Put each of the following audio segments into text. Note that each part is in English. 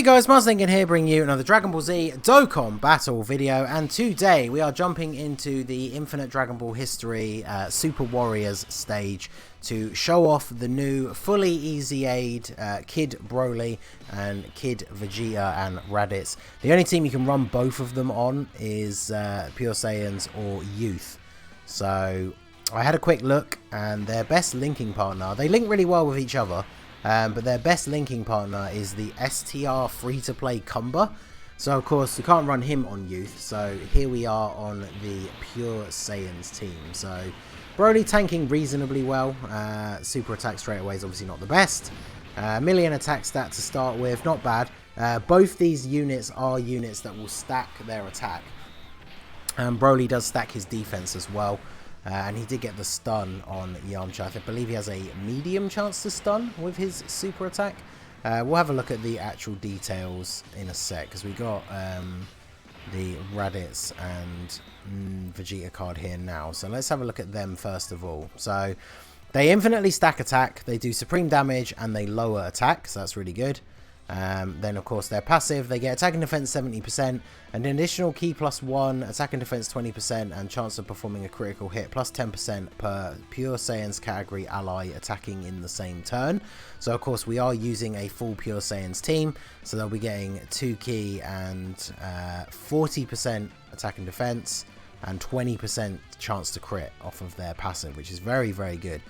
Hey guys, Marslinkin here, bringing you another Dragon Ball Z Dokkan battle video, and today we are jumping into the Infinite Dragon Ball History Super Warriors stage to show off the new fully EZA'd Kid Broly and Kid VEGETA and RADITZ. The only team you can run both of them on is Pure Saiyans or Youth. So I had a quick look, and their best linking partner, they link really well with each other. But their best linking partner is the STR free-to-play Cumber. So of course you can't run him on Youth, so here we are on the Pure Saiyans team. So Broly tanking reasonably well. Super attack straight away is obviously not the best. Million attack stat to start with, not bad. Both these units are units that will stack their attack. Broly does stack his defense as well. And he did get the stun on Yamcha. I believe he has a medium chance to stun with his super attack. We'll have a look at the actual details in a sec, because we got the Raditz and Vegeta card here now. So let's have a look at them first of all. So they infinitely stack attack, they do supreme damage, and they lower attack, so that's really good. Then of course they're passive, they get attack and defense 70%, an additional key +1, attack and defense 20%, and chance of performing a critical hit +10% per Pure Saiyans category ally attacking in the same turn. So of course we are using a full Pure Saiyans team, so they'll be getting 2 key and 40% attack and defense, and 20% chance to crit off of their passive, which is very, very good.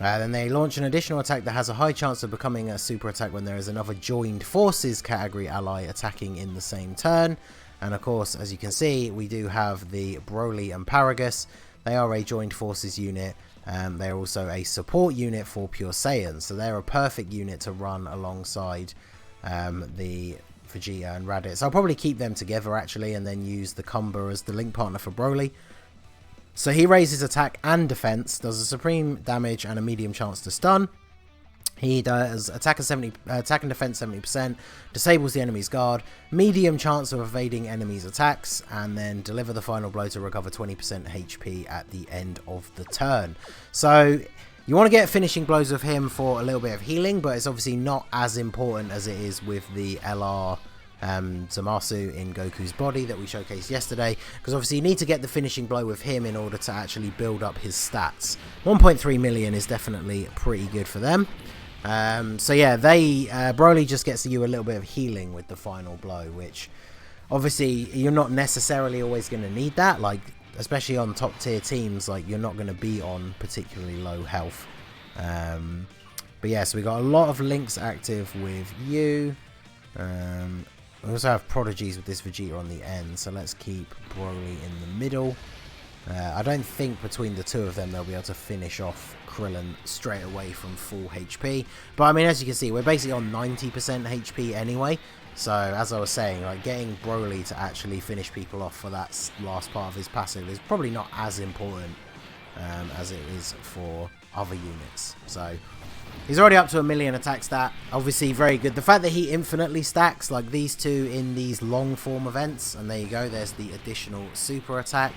Then they launch an additional attack that has a high chance of becoming a super attack when there is another joined forces category ally attacking in the same turn. And of course, as you can see, we do have the Broly and Paragus. They are a joined forces unit. They're also a support unit for Pure Saiyans, so they're a perfect unit to run alongside the Vegeta and Raditz. I'll probably keep them together actually, and then use the Cumber as the link partner for Broly. So he raises attack and defense, does a supreme damage and a medium chance to stun. He does attack and defense 70%, disables the enemy's guard, medium chance of evading enemies' attacks, and then deliver the final blow to recover 20% HP at the end of the turn. So you want to get finishing blows with him for a little bit of healing, but it's obviously not as important as it is with the LR Zamasu in Goku's body that we showcased yesterday, because obviously you need to get the finishing blow with him in order to actually build up his stats. 1.3 million is definitely pretty good for them. So yeah, Broly just gets you a little bit of healing with the final blow, which obviously you're not necessarily always going to need that, like especially on top tier teams, like you're not going to be on particularly low health. But yeah, so we got a lot of links active with you. We also have prodigies with this Vegeta on the end, so let's keep Broly in the middle. I don't think between the two of them they'll be able to finish off Krillin straight away from full HP. But I mean, as you can see, we're basically on 90% HP anyway. So as I was saying, like getting Broly to actually finish people off for that last part of his passive is probably not as important as it is for other units. So he's already up to 1 million attack stat. Obviously very good. The fact that he infinitely stacks like these two in these long form events, and there you go, there's the additional super attack.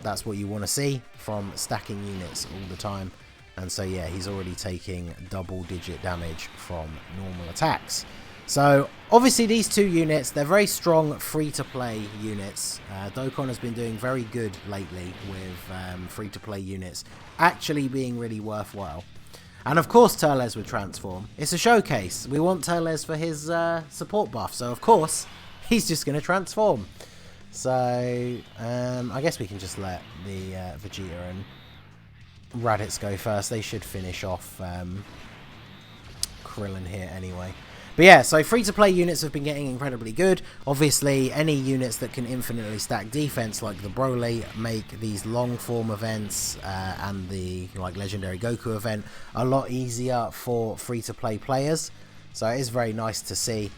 That's what you want to see from stacking units all the time. And so yeah, he's already taking double-digit damage from normal attacks. So obviously these two units, they're very strong free-to-play units. Dokkan has been doing very good lately with free-to-play units actually being really worthwhile. And of course Turles would transform. It's a showcase. We want Turles for his support buff. So of course he's just going to transform. So I guess we can just let the Vegeta and Raditz go first. They should finish off Krillin here anyway. But yeah, so free-to-play units have been getting incredibly good. Obviously, any units that can infinitely stack defense, like the Broly, make these long-form events and the Legendary Goku event a lot easier for free-to-play players. So it is very nice to see.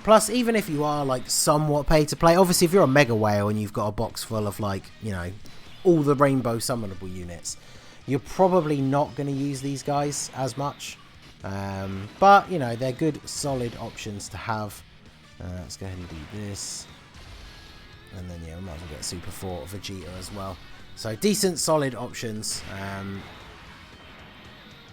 Plus, even if you are somewhat pay-to-play, obviously if you're a Mega Whale and you've got a box full of all the Rainbow Summonable units, you're probably not going to use these guys as much. But you know, they're good solid options to have. Let's go ahead and do this, and then yeah, we might as well get Super 4 Vegeta as well. So decent solid options.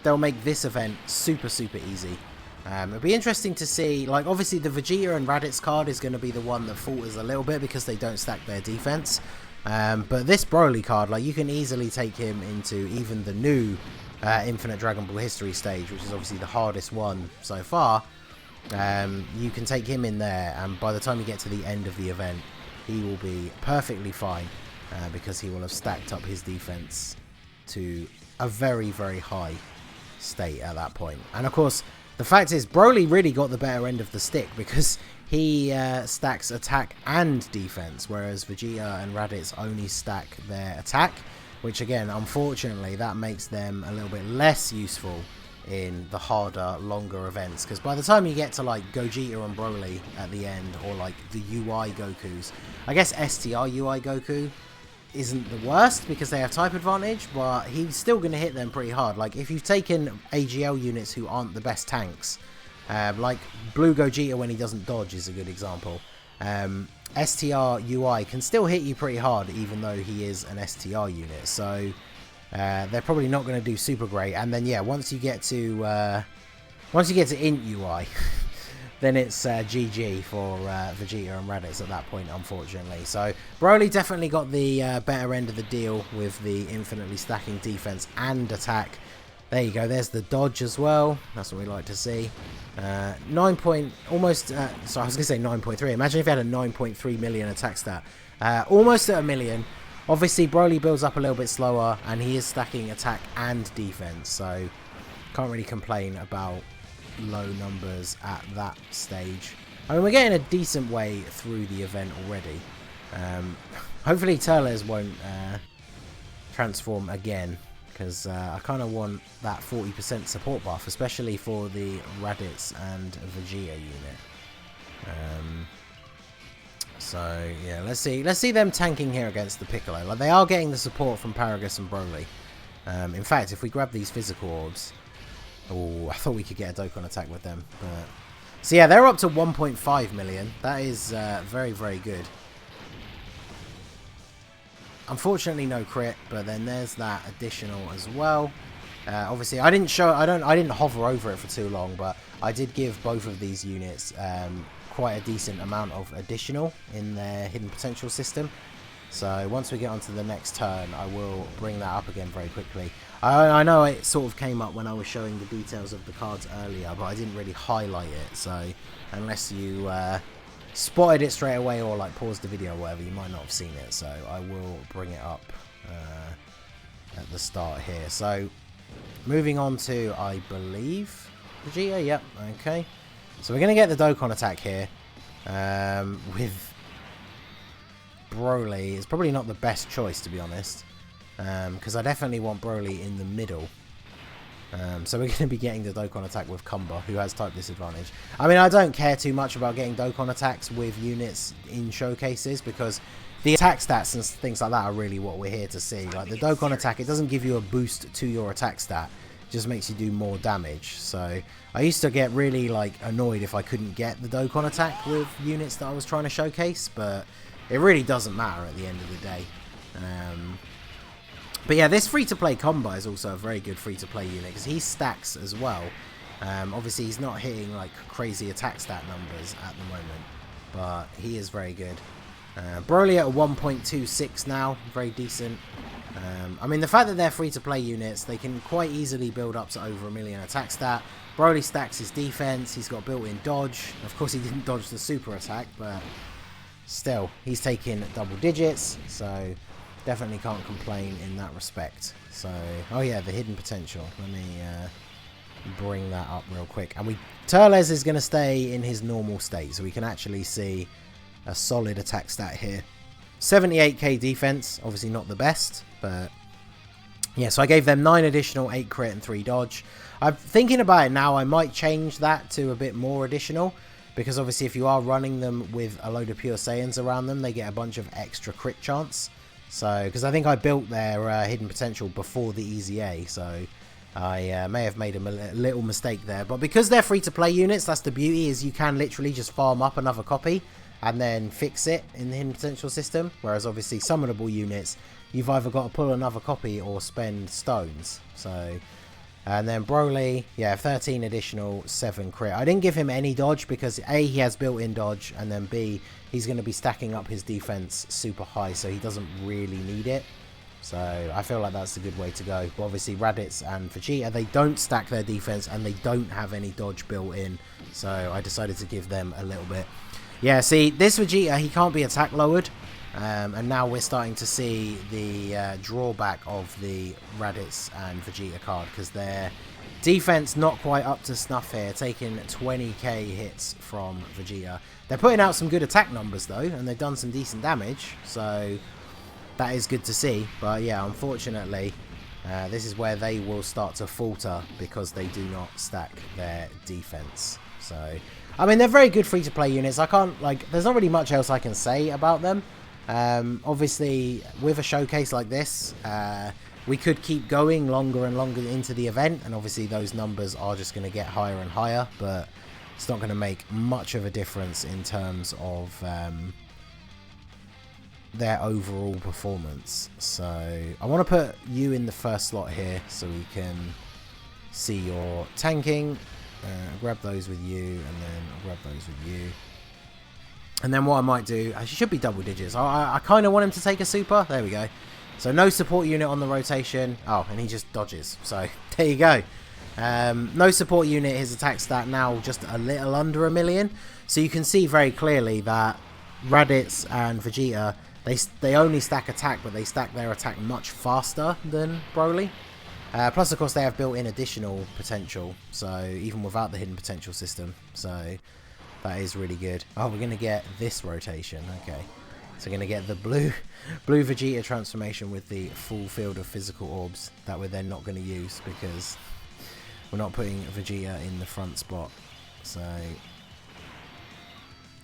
They'll make this event super easy. It'll be interesting to see, like, obviously the Vegeta and Raditz card is going to be the one that falters a little bit because they don't stack their defense. But this Broly card, like, you can easily take him into even the new Infinite Dragon Ball History stage, which is obviously the hardest one so far. You can take him in there, and by the time you get to the end of the event, he will be perfectly fine because he will have stacked up his defense to a very, very high state at that point. And of course, the fact is, Broly really got the better end of the stick because he stacks attack and defense, whereas Vegeta and Raditz only stack their attack, which again, unfortunately, that makes them a little bit less useful in the harder, longer events, because by the time you get to like Gogeta and Broly at the end, or like the UI Gokus, I guess STR UI Goku isn't the worst because they have type advantage, but he's still going to hit them pretty hard. Like if you've taken AGL units who aren't the best tanks, like Blue Gogeta when he doesn't dodge is a good example. STR UI can still hit you pretty hard even though he is an STR unit, so they're probably not going to do super great. And then yeah, once you get to Int UI, then it's GG for Vegeta and Raditz at that point, unfortunately. So Broly definitely got the better end of the deal with the infinitely stacking defense and attack. There you go. There's the dodge as well. That's what we like to see. Sorry, I was going to say 9.3. Imagine if you had a 9.3 million attack stat. Almost at a million. Obviously, Broly builds up a little bit slower, and he is stacking attack and defense. So can't really complain about low numbers at that stage. I mean, we're getting a decent way through the event already. Hopefully Turles won't transform again, because I kind of want that 40% support buff, especially for the Raditz and Vegeta unit. So yeah, let's see them tanking here against the Piccolo. Like, they are getting the support from Paragus and Broly. In fact, if we grab these physical orbs, oh, I thought we could get a Dokkan attack with them. But so yeah, they're up to 1.5 million. That is very, very good. Unfortunately, no crit, but then there's that additional as well. Obviously, I didn't hover over it for too long, but I did give both of these units quite a decent amount of additional in their hidden potential system. So once we get onto the next turn, I will bring that up again very quickly. I know it sort of came up when I was showing the details of the cards earlier, but I didn't really highlight it. So unless you spotted it straight away or like paused the video or whatever, you might not have seen it. So I will bring it up at the start here. So moving on to, I believe, Vegeta. Yep, okay. So we're going to get the Dokkan attack here with Broly. It's probably not the best choice, to be honest, because I definitely want Broly in the middle. So we're going to be getting the Dokkan attack with Kumba, who has type disadvantage. I mean, I don't care too much about getting Dokkan attacks with units in showcases, because the attack stats and things like that are really what we're here to see. Like the Dokkan attack, it doesn't give you a boost to your attack stat. It just makes you do more damage. So I used to get really like annoyed if I couldn't get the Dokkan attack with units that I was trying to showcase, but it really doesn't matter at the end of the day. But yeah, this free-to-play Kumba is also a very good free-to-play unit because he stacks as well. Obviously, he's not hitting like crazy attack stat numbers at the moment, but he is very good. Broly at 1.26 now, very decent. I mean, the fact that they're free-to-play units, they can quite easily build up to over 1 million attack stat. Broly stacks his defense, he's got built-in dodge. Of course, he didn't dodge the super attack, but still, he's taking double digits, so definitely can't complain in that respect. So, oh yeah, the hidden potential. Let me bring that up real quick. And Turles is going to stay in his normal state, so we can actually see a solid attack stat here. 78k defense, obviously not the best, but yeah, so I gave them 9 additional, 8 crit and 3 dodge. I'm thinking about it now, I might change that to a bit more additional, because obviously if you are running them with a load of Pure Saiyans around them, they get a bunch of extra crit chance. So, because I think I built their hidden potential before the EZA, so I may have made a little mistake there. But because they're free-to-play units, that's the beauty, is you can literally just farm up another copy and then fix it in the hidden potential system. Whereas obviously summonable units, you've either got to pull another copy or spend stones. So And then Broly, yeah, 13 additional, 7 crit. I didn't give him any dodge because A, he has built-in dodge, and then B, he's going to be stacking up his defense super high, so he doesn't really need it. So I feel like that's a good way to go. But obviously Raditz and Vegeta, they don't stack their defense and they don't have any dodge built in. So I decided to give them a little bit. Yeah, see, this Vegeta, he can't be attack lowered. And now we're starting to see the drawback of the Raditz and Vegeta card, because their defense not quite up to snuff here, taking 20k hits from Vegeta. They're putting out some good attack numbers though, and they've done some decent damage, so that is good to see. But yeah, unfortunately, this is where they will start to falter because they do not stack their defense. So, I mean, they're very good free-to-play units. I can't, like, there's not really much else I can say about them. Obviously, with a showcase like this, we could keep going longer and longer into the event, and obviously those numbers are just going to get higher and higher, but it's not going to make much of a difference in terms of their overall performance. So I want to put you in the first slot here so we can see your tanking. I'll grab those with you, and then I'll grab those with you. And then what I might do, it should be double digits. I kind of want him to take a super. There we go. So no support unit on the rotation. Oh, and he just dodges. So there you go. No support unit. His attack stat now just a little under 1 million. So you can see very clearly that Raditz and Vegeta, they only stack attack, but they stack their attack much faster than Broly. Plus, of course, they have built-in additional potential, so even without the hidden potential system. So that is really good. Oh, we're going to get this rotation. Okay. So we're going to get the blue Vegeta transformation with the full field of physical orbs that we're then not going to use because we're not putting Vegeta in the front spot. So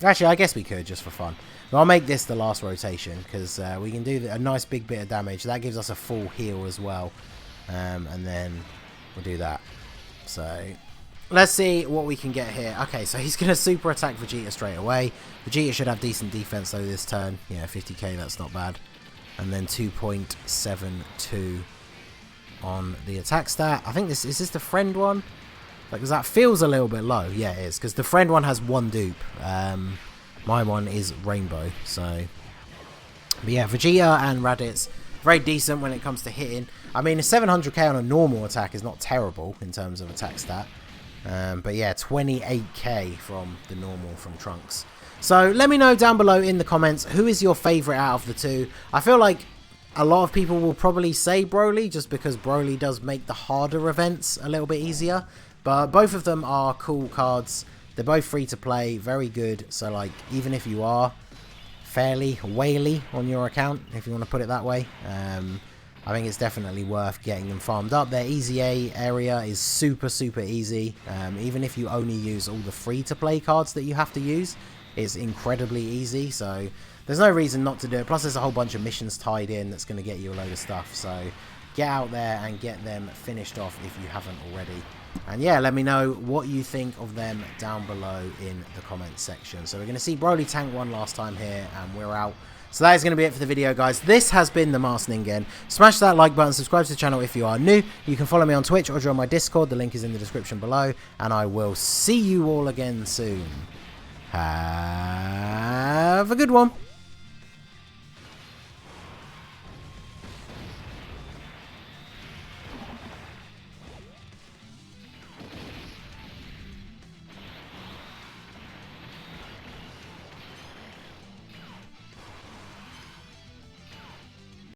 actually, I guess we could just for fun. But I'll make this the last rotation because we can do a nice big bit of damage. That gives us a full heal as well. And then we'll do that. So let's see what we can get here. Okay, so he's going to super attack Vegeta straight away. Vegeta should have decent defense though this turn. Yeah, 50k, that's not bad. And then 2.72 on the attack stat. I think this is this the friend one? Like, because that feels a little bit low. Yeah, it is, because the friend one has 1 dupe. My one is Rainbow. So, but yeah, Vegeta and Raditz, very decent when it comes to hitting. I mean, a 700k on a normal attack is not terrible in terms of attack stat. But yeah, 28k from the normal from Trunks. So let me know down below in the comments, who is your favourite out of the two? I feel like a lot of people will probably say Broly, just because Broly does make the harder events a little bit easier. But both of them are cool cards. They're both free to play, very good. So like, even if you are fairly whaley on your account, if you want to put it that way, I think it's definitely worth getting them farmed up. Their EZA area is super easy. Even if you only use all the free to play cards that you have to use, it's incredibly easy. So there's no reason not to do it. Plus there's a whole bunch of missions tied in that's going to get you a load of stuff. So get out there and get them finished off if you haven't already. And yeah, let me know what you think of them down below in the comments section. So we're going to see Broly tank one last time here, and we're out. So that is going to be it for the video, guys. This has been the Masked Ningen. Smash that like button, subscribe to the channel if you are new. You can follow me on Twitch or join my Discord. The link is in the description below. And I will see you all again soon. Have a good one.